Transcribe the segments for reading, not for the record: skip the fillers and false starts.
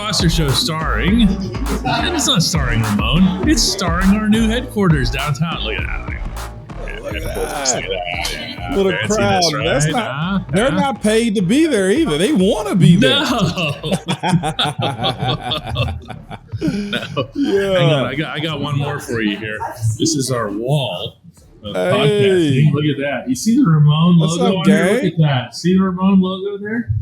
Foster Show starring, and it's not starring Ramon, it's starring our new headquarters downtown. Look at that. Look at that. Yeah, Little crowd. Right? That's not, they're not paid to be there either. They want to be there. No. Yeah. Hang on, I got one more for you here. This is our wall of podcasting. Look at that. You see the Ramon logo on there? Look at that. See the Ramon logo there?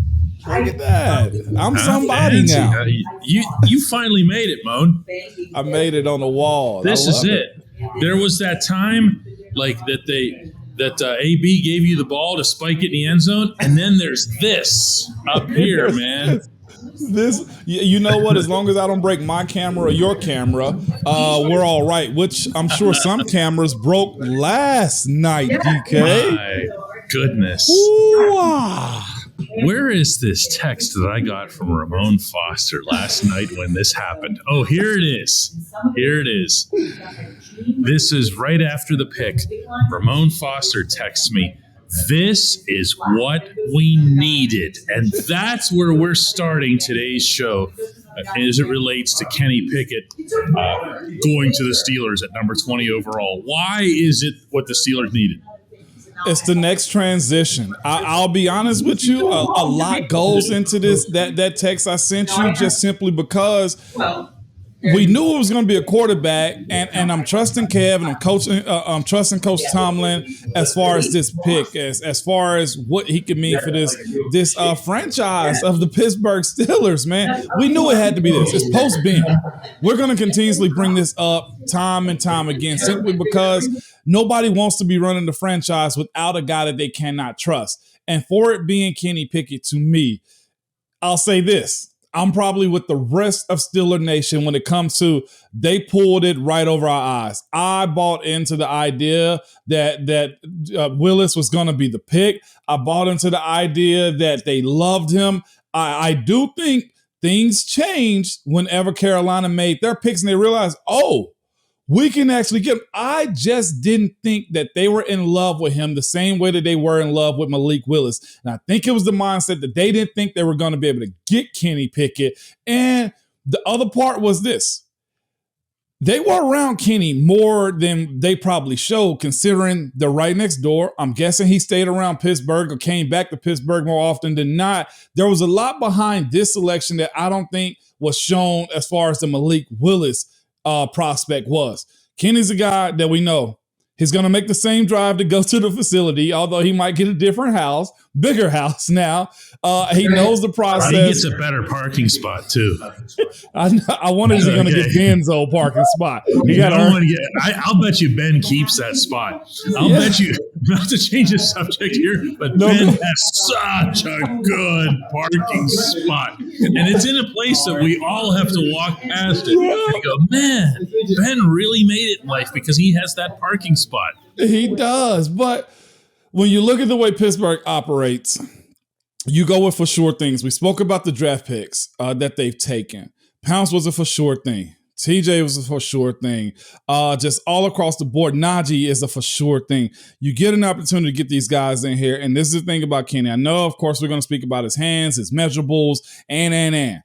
Look at that. I'm somebody now. You finally made it, Moan. I made it on the wall. This is it. There was that time like that AB gave you the ball to spike it in the end zone, and then there's this up here, man. This, you know what? As long as I don't break my camera or your camera, we're all right. Which I'm sure some cameras broke last night, DK. My goodness. Ooh-ah. Where is this text that I got from Ramon Foster last night when this happened? Oh, here it is. Here it is. This is right after the pick. Ramon Foster texts me, "This is what we needed." And that's where we're starting today's show as it relates to Kenny Pickett going to the Steelers at number 20 overall. Why is it what the Steelers needed? It's the next transition. I'll be honest with you. A lot goes into this. That text I sent you just simply because we knew it was going to be a quarterback, and I'm trusting Kev, and I'm trusting Coach Tomlin as far as this pick, as far as what he could mean for this franchise of the Pittsburgh Steelers. Man, we knew it had to be this. It's post Ben. We're going to continuously bring this up time and time again, simply because nobody wants to be running the franchise without a guy that they cannot trust. And for it being Kenny Pickett, to me, I'll say this. I'm probably with the rest of Steeler Nation when it comes to they pulled it right over our eyes. I bought into the idea that Willis was going to be the pick. I bought into the idea that they loved him. I do think things changed whenever Carolina made their picks and they realized, we can actually get him. I just didn't think that they were in love with him the same way that they were in love with Malik Willis. And I think it was the mindset that they didn't think they were going to be able to get Kenny Pickett. And the other part was this. They were around Kenny more than they probably showed, considering they're right next door. I'm guessing he stayed around Pittsburgh or came back to Pittsburgh more often than not. There was a lot behind this selection that I don't think was shown as far as the Malik Willis prospect was. Kenny's a guy that we know he's going to make the same drive to go to the facility, although he might get a different house, bigger house now. He knows the process. He gets a better parking spot, too. I wonder if he's going to get Ben's old parking spot. I'll bet you Ben keeps that spot. I'll bet you, not to change the subject here, but Ben has such a good parking spot. And it's in a place that we all have to walk past it. And you go, man, Ben really made it in life because he has that parking spot. He does. But when you look at the way Pittsburgh operates, you go with for sure things. We spoke about the draft picks that they've taken. Pounce was a for sure thing. TJ was a for sure thing. Just all across the board, Najee is a for sure thing. You get an opportunity to get these guys in here, and this is the thing about Kenny. I know, of course, we're going to speak about his hands, his measurables, and.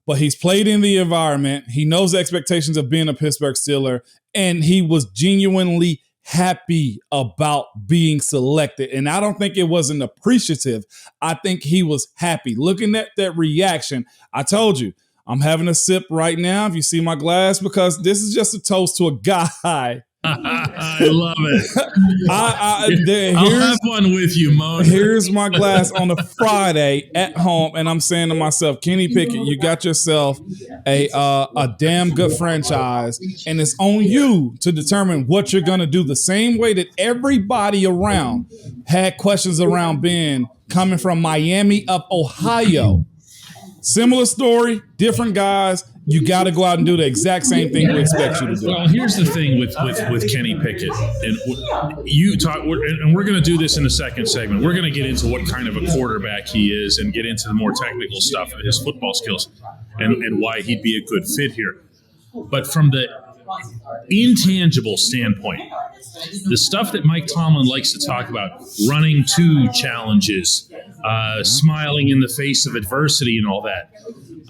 But he's played in the environment. He knows the expectations of being a Pittsburgh Steeler, and he was genuinely happy about being selected. And I don't think it wasn't appreciative. I think he was happy. Looking at that reaction, I told you, I'm having a sip right now, if you see my glass, because this is just a toast to a guy. I love it. I'll have one with you, Moan. Here's my glass on a Friday at home, and I'm saying to myself, Kenny Pickett, you got yourself a damn good franchise, and it's on you to determine what you're going to do. The same way that everybody around had questions around Ben coming from Miami of Ohio. Similar story, different guys. You got to go out and do the exact same thing we expect you to do. Well, here's the thing with Kenny Pickett, and you talk, and we're going to do this in the second segment. We're going to get into what kind of a quarterback he is, and get into the more technical stuff of his football skills, and why he'd be a good fit here. But from the intangible standpoint, the stuff that Mike Tomlin likes to talk about, running to challenges, smiling in the face of adversity, and all that.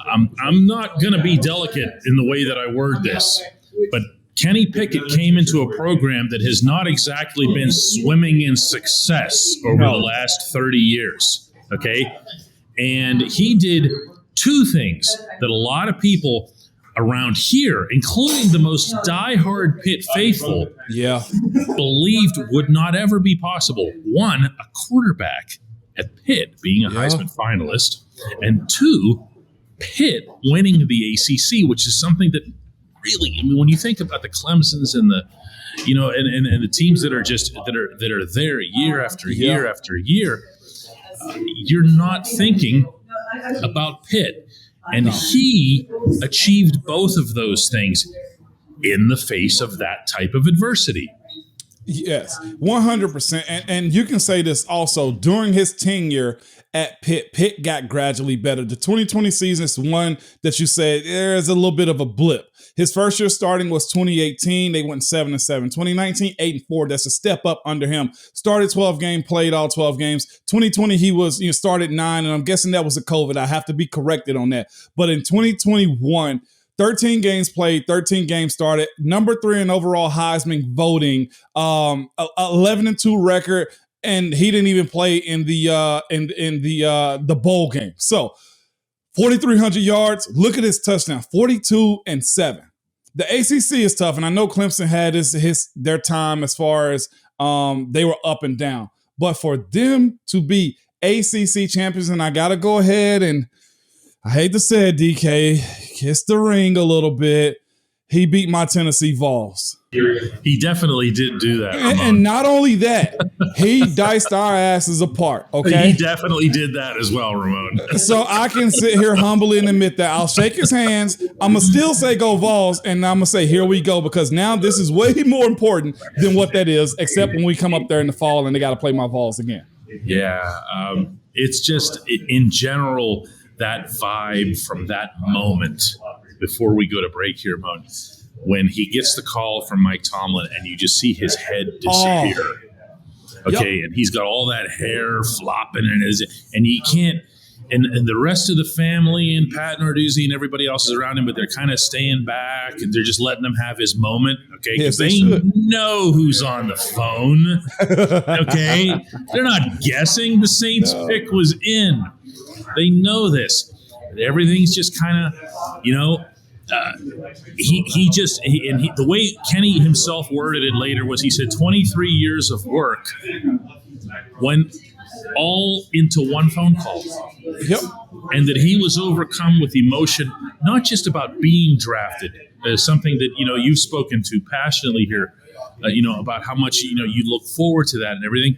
I'm not going to be delicate in the way that I word this, but Kenny Pickett came into a program that has not exactly been swimming in success over the last 30 years. Okay. And he did two things that a lot of people around here, including the most diehard Pitt faithful, believed would not ever be possible. One, a quarterback at Pitt being a Heisman finalist, and two, Pitt winning the ACC, which is something that really, I mean, when you think about the Clemsons and the, and the teams that are just that are there year after year after year, you're not thinking about Pitt. And he achieved both of those things in the face of that type of adversity. Yes, 100%. And you can say this also, during his tenure at Pitt, Pitt got gradually better. The 2020 season is one that you said there's a little bit of a blip. His first year starting was 2018. They went 7-7. 2019, 8-4. That's a step up under him. Started 12 games, played all 12 games. 2020, he was started 9, and I'm guessing that was a COVID. I have to be corrected on that. But in 2021, 13 games played, 13 games started, number 3 in overall Heisman voting, 11-2 record, and he didn't even play in the bowl game. So 4,300 yards. Look at his touchdown, 42-7. The ACC is tough, and I know Clemson had their time as far as they were up and down. But for them to be ACC champions, and I got to go ahead and I hate to say it, DK, kiss the ring a little bit. He beat my Tennessee Vols. He definitely did do that, and not only that, he diced our asses apart, okay? He definitely did that as well, Ramon. So I can sit here humbly and admit that. I'll shake his hands. I'm going to still say go Vols, and I'm going to say here we go, because now this is way more important than what that is, except when we come up there in the fall and they got to play my Vols again. Yeah, it's just, in general, that vibe from that moment before we go to break here, Moan, when he gets the call from Mike Tomlin and you just see his head disappear. Okay, and he's got all that hair flopping and he can't, and the rest of the family and Pat Narduzzi and everybody else is around him, but they're kind of staying back and they're just letting him have his moment. Okay, because they know who's on the phone. Okay, they're not guessing. The Saints pick was in. They know this. Everything's just kind of, the way Kenny himself worded it later was, he said 23 years of work went all into one phone call. Yep. And that he was overcome with emotion, not just about being drafted, something that, you've spoken to passionately here, about how much, you look forward to that and everything,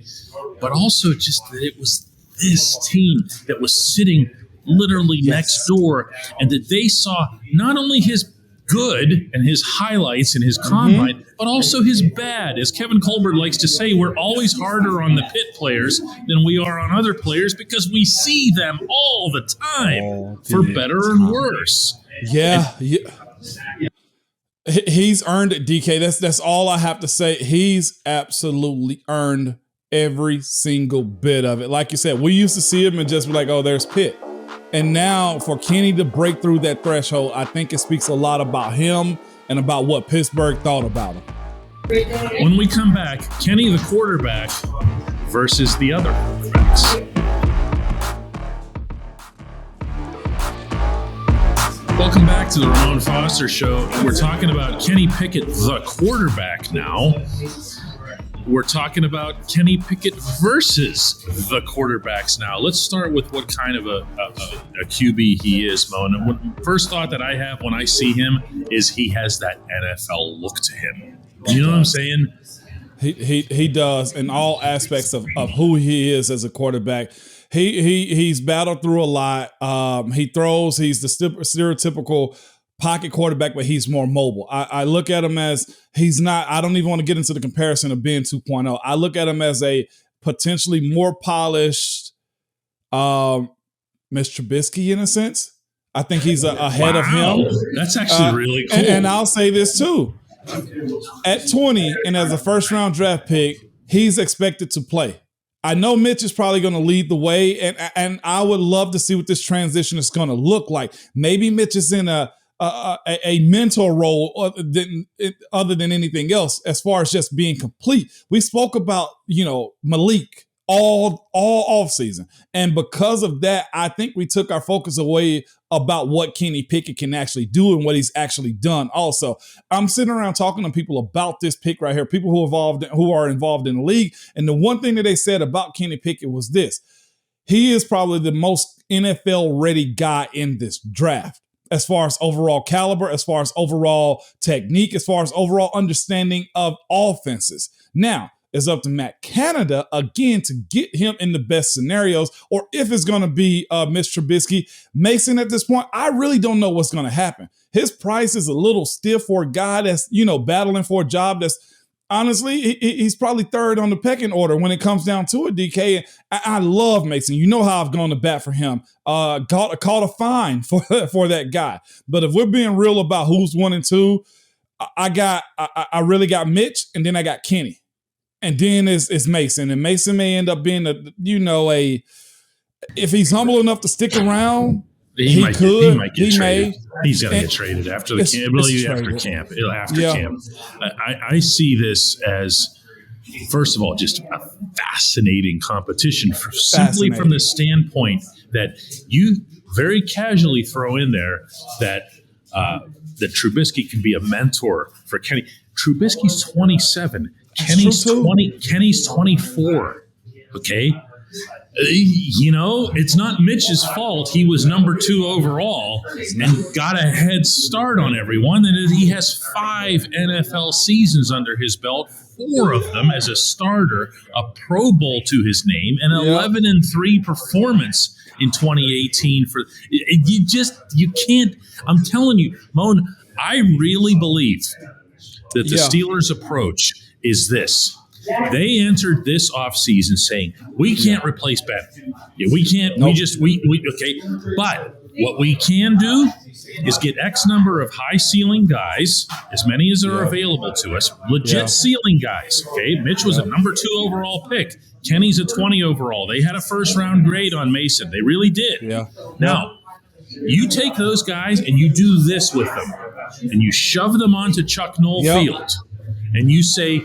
but also just that it was this team that was sitting literally next door, and that they saw not only his good and his highlights and his combine, but also his bad. As Kevin Colbert likes to say, we're always harder on the Pitt players than we are on other players because we see them all the time, for better and worse. Yeah. He's earned it, DK. That's all I have to say. He's absolutely earned every single bit of it. Like you said, we used to see him and just be like, oh, there's Pitt. And now for Kenny to break through that threshold, I think it speaks a lot about him and about what Pittsburgh thought about him. When we come back, Kenny the quarterback versus the other quarterbacks. Welcome back to the Ramon Foster Show. We're talking about Kenny Pickett, the quarterback now. We're talking about Kenny Pickett versus the quarterbacks now. Let's start with what kind of a QB he is, Moan. And first thought that I have when I see him is he has that NFL look to him. You know what I'm saying? He does in all aspects of who he is as a quarterback. He's battled through a lot. He throws. He's the stereotypical pocket quarterback, but he's more mobile. I look at him as he's not. I don't even want to get into the comparison of Ben 2.0. I look at him as a potentially more polished Mitch Trubisky in a sense. I think he's ahead of him. That's actually really cool. And I'll say this too. At 20 and as a first round draft pick, he's expected to play. I know Mitch is probably going to lead the way, and I would love to see what this transition is going to look like. Maybe Mitch is in a mentor role other than anything else, as far as just being complete. We spoke about, Malik all off season, and because of that, I think we took our focus away about what Kenny Pickett can actually do and what he's actually done. Also, I'm sitting around talking to people about this pick right here, people who are involved in the league, and the one thing that they said about Kenny Pickett was this: he is probably the most NFL ready guy in this draft, as far as overall caliber, as far as overall technique, as far as overall understanding of offenses. Now, it's up to Matt Canada, again, to get him in the best scenarios, or if it's going to be Mitch Trubisky. Mason, at this point, I really don't know what's going to happen. His price is a little stiff for a guy that's, battling for a job that's, honestly, he's probably third on the pecking order when it comes down to it, DK. And I love Mason. You know how I've gone to bat for him. Caught a fine for that guy. But if we're being real about who's 1 and 2, I really got Mitch, and then I got Kenny. And then it's Mason. And Mason may end up being if he's humble enough to stick around, he might get traded. He's going to get traded after the camp. After camp. I see this as, first of all, just a fascinating competition simply from the standpoint that you very casually throw in there that Trubisky can be a mentor for Kenny. Trubisky's 27. Kenny's 20. Kenny's 24. Okay. It's not Mitch's fault. He was number 2 overall and got a head start on everyone. And he has 5 NFL seasons under his belt, 4 of them as a starter, a Pro Bowl to his name, and 11-3 performance in 2018. You can't. I'm telling you, Moan, I really believe that the Steelers' approach is this. They entered this offseason saying, we can't replace Ben. We can't. Nope. Okay. But what we can do is get X number of high ceiling guys, as many as are available to us, legit ceiling guys. Okay. Mitch was a number 2 overall pick. Kenny's a 20 overall. They had a first round grade on Mason. They really did. Yeah. Now, you take those guys and you do this with them, and you shove them onto Chuck Noll Field, and you say,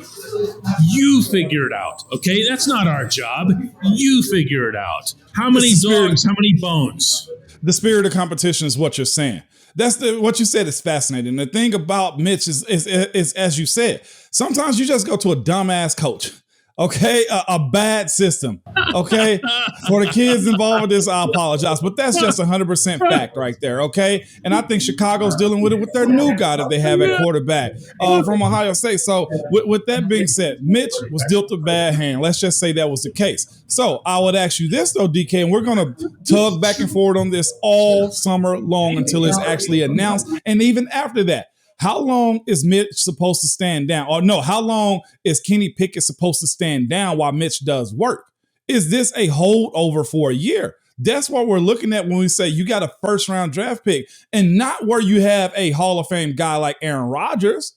you figure it out. Okay, that's not our job. You figure it out. How many dogs? How many bones? The spirit of competition is what you're saying. What you said is fascinating. The thing about Mitch is as you said, sometimes you just go to a dumbass coach. Okay, a bad system. Okay, for the kids involved with this, I apologize, but that's just 100% fact right there. Okay, and I think Chicago's dealing with it with their new guy that they have at quarterback from Ohio State. So, with that being said, Mitch was dealt a bad hand. Let's just say that was the case. So, I would ask you this though, DK, and we're gonna tug back and forward on this all summer long until it's actually announced, and even after that. How long is Mitch supposed to stand down? Or no, how long is Kenny Pickett supposed to stand down while Mitch does work? Is this a holdover for a year? That's what we're looking at when we say you got a first round draft pick and not where you have a Hall of Fame guy like Aaron Rodgers.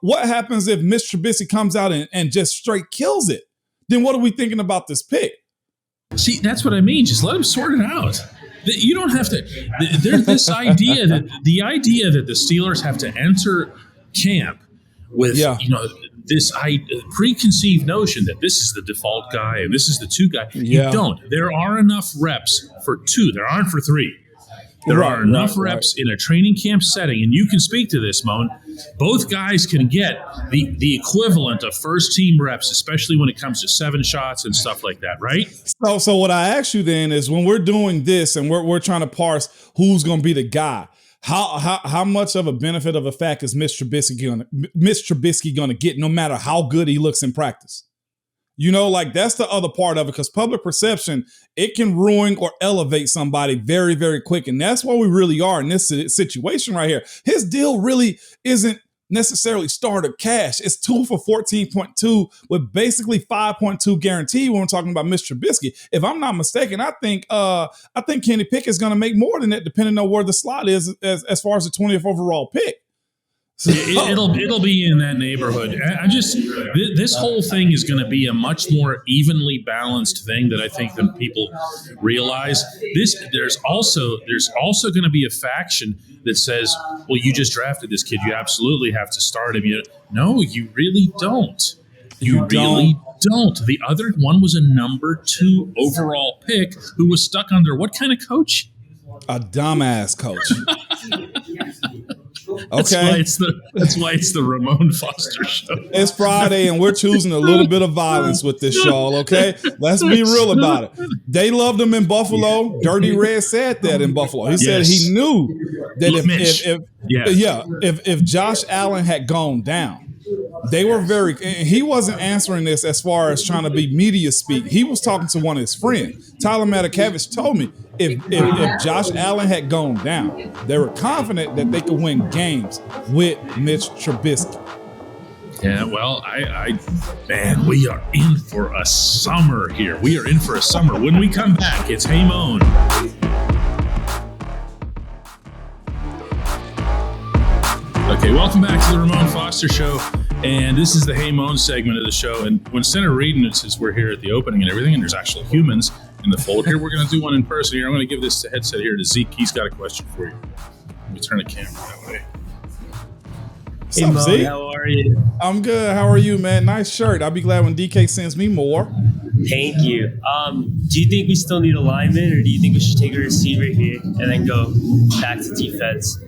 What happens if Mitch Trubisky comes out and just straight kills it? Then what are we thinking about this pick? See, that's what I mean. Just let him sort it out. You don't have to. There's this idea that the Steelers have to enter camp with this preconceived notion that this is the default guy and this is the 2 guy. You don't. There are enough reps for 2. There aren't for 3. There are enough reps in a training camp setting, and you can speak to this, Moan. Both guys can get the equivalent of first-team reps, especially when it comes to 7 shots and stuff like that, right? So what I ask you then is, when we're doing this and we're trying to parse who's going to be the guy, how much of a benefit of a fact is Mitch Trubisky going to get, no matter how good he looks in practice? That's the other part of it, because public perception, it can ruin or elevate somebody very, very quick. And that's where we really are in this situation right here. His deal really isn't necessarily starter cash. It's 2 for 14.2 with basically 5.2 guaranteed when we're talking about Mitch Trubisky. If I'm not mistaken, I think Kenny Pickett is going to make more than that, depending on where the slot is as far as the 20th overall pick. So, It'll be in that neighborhood. This whole thing is going to be a much more evenly balanced thing that I think than people realize. There's also going to be a faction that says, well, you just drafted this kid, you absolutely have to start him. No, you really don't. You really don't. The other one was a number 2 overall pick who was stuck under what kind of coach? A dumbass coach. Okay. That's why it's the Ramon Foster show. It's Friday and we're choosing a little bit of violence with this show, okay? Let's be real about it. They loved him in Buffalo. Dirty Red said that in Buffalo. He said he knew that if Josh Allen had gone down, they were he wasn't answering this as far as trying to be media speak. He was talking to one of his friends. Tyler Matakevich told me if Josh Allen had gone down, they were confident that they could win games with Mitch Trubisky. Yeah, well, man, we are in for a summer here. We are in for a summer. When we come back, it's Hey Moan. Okay, welcome back to the Ramon Foster Show. And this is the Hey Moan segment of the show. And when Senator Reed, since we're here at the opening and everything, and there's actual humans in the fold here, we're going to do one in person here. I'm going to give this headset here to Zeke. He's got a question for you. Let me turn the camera that way. Hey, Moan, Zeke? How are you? I'm good. How are you, man? Nice shirt. I'll be glad when DK sends me more. Thank you. Do you think we still need a lineman, or do you think we should take a receiver here and then go back to defense?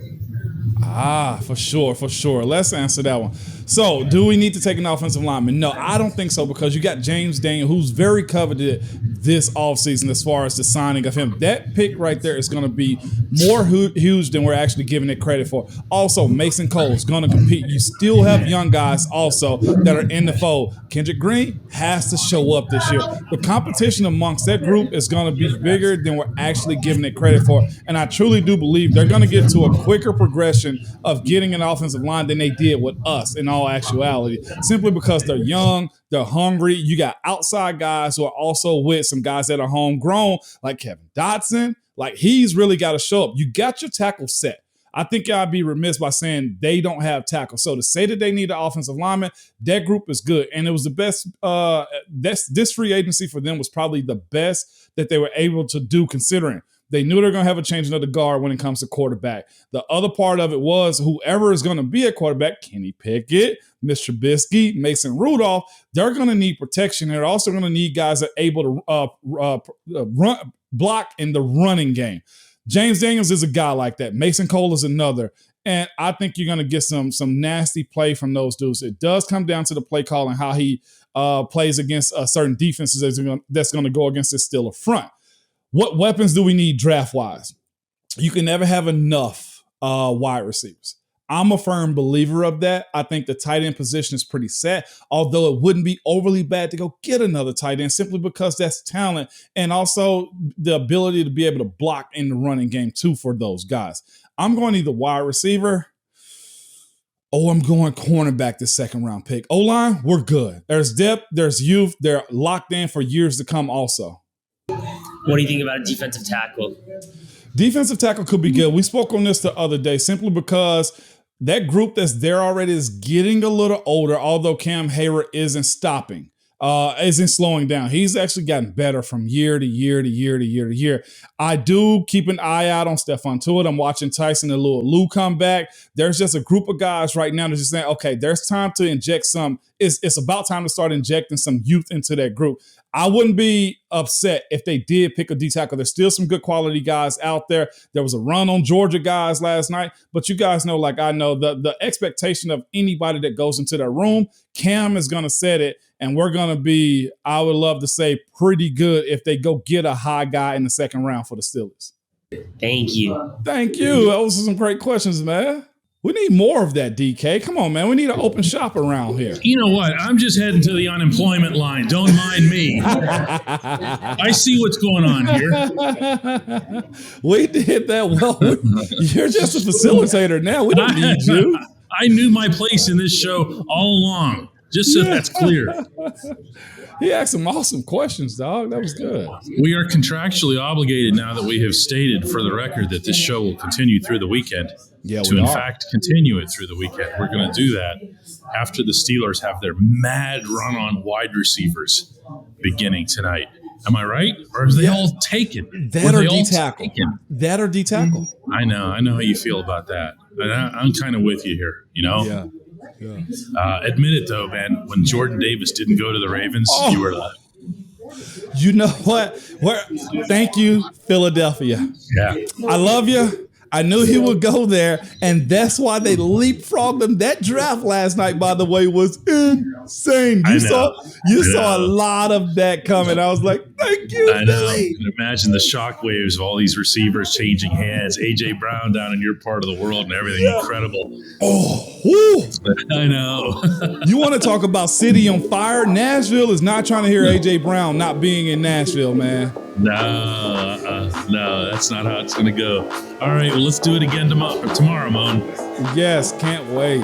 For sure. Let's answer that one. So, do we need to take an offensive lineman? No, I don't think so, because you got James Daniel, who's very coveted this offseason as far as the signing of him. That pick right there is going to be more huge than we're actually giving it credit for. Also, Mason Cole is going to compete. You still have young guys also that are in the fold. Kendrick Green has to show up this year. The competition amongst that group is going to be bigger than we're actually giving it credit for. And I truly do believe they're going to get to a quicker progression of getting an offensive line than they did with us in all actuality, simply because they're young, they're hungry. You got outside guys who are also with some guys that are homegrown, like Kevin Dotson. Like, he's really got to show up. You got your tackle set. I think I'd be remiss by saying they don't have tackle. So to say that they need an offensive lineman, that group is good. And it was the best. This free agency for them was probably the best that they were able to do, considering they knew they're going to have a changing of the guard when it comes to quarterback. The other part of it was whoever is going to be a quarterback, Kenny Pickett, Mitch Trubisky, Mason Rudolph, they're going to need protection. They're also going to need guys that are able to block in the running game. James Daniels is a guy like that. Mason Cole is another. And I think you're going to get some nasty play from those dudes. It does come down to the play call and how he plays against certain defenses that's going to go against his still a front. What weapons do we need draft-wise? You can never have enough wide receivers. I'm a firm believer of that. I think the tight end position is pretty set, although it wouldn't be overly bad to go get another tight end simply because that's talent and also the ability to be able to block in the running game too for those guys. I'm going either wide receiver or I'm going cornerback the second round pick. O-line, we're good. There's depth, there's youth. They're locked in for years to come also. What do you think about a defensive tackle? Defensive tackle could be good. We spoke on this the other day simply because that group that's there already is getting a little older, although Cam Hayward isn't stopping, isn't slowing down. He's actually gotten better from year to year to year to year to year. I do keep an eye out on Stephon Tuitt. I'm watching Tyson and Lou come back. There's just a group of guys right now that's just saying, okay, there's time to inject some. It's about time to start injecting some youth into that group. I wouldn't be upset if they did pick a D tackle. There's still some good quality guys out there. There was a run on Georgia guys last night, but you guys know, like I know, the expectation of anybody that goes into that room, Cam is going to set it, and we're going to be, I would love to say, pretty good if they go get a high guy in the second round for the Steelers. Thank you. Thank you. Those are some great questions, man. We need more of that, DK. Come on, man. We need an open shop around here. You know what? I'm just heading to the unemployment line. Don't mind me. I see what's going on here. We did that well. You're just a facilitator now. We don't need you. I knew my place in this show all along, just so that's clear. He asked some awesome questions, dog. That was good. We are contractually obligated now that we have stated for the record that this show will continue through the weekend. Yeah, to in fact continue it through the weekend. We're going to do that after the Steelers have their mad run on wide receivers beginning tonight. Am I right? Or are they all taken? That or D-tackle. That or D-tackle. I know how you feel about that. And I'm kind of with you here, you know? Yeah. Admit it, though, man. When Jordan Davis didn't go to the Ravens, you were like, you know what? Thank you, Philadelphia. Yeah. I love you. I knew he would go there, and that's why they leapfrogged him. That draft last night, by the way, was insane. You saw a lot of that coming. I was like, thank you, I know. Billy. And imagine the shockwaves of all these receivers changing hands. A.J. Brown down in your part of the world and everything. Yeah. Incredible. Oh, whoo. I know. You want to talk about city on fire? Nashville is not trying to hear A.J. Brown not being in Nashville, man. No, that's not how it's going to go. All right, well, let's do it again tomorrow, Moan. Yes, can't wait.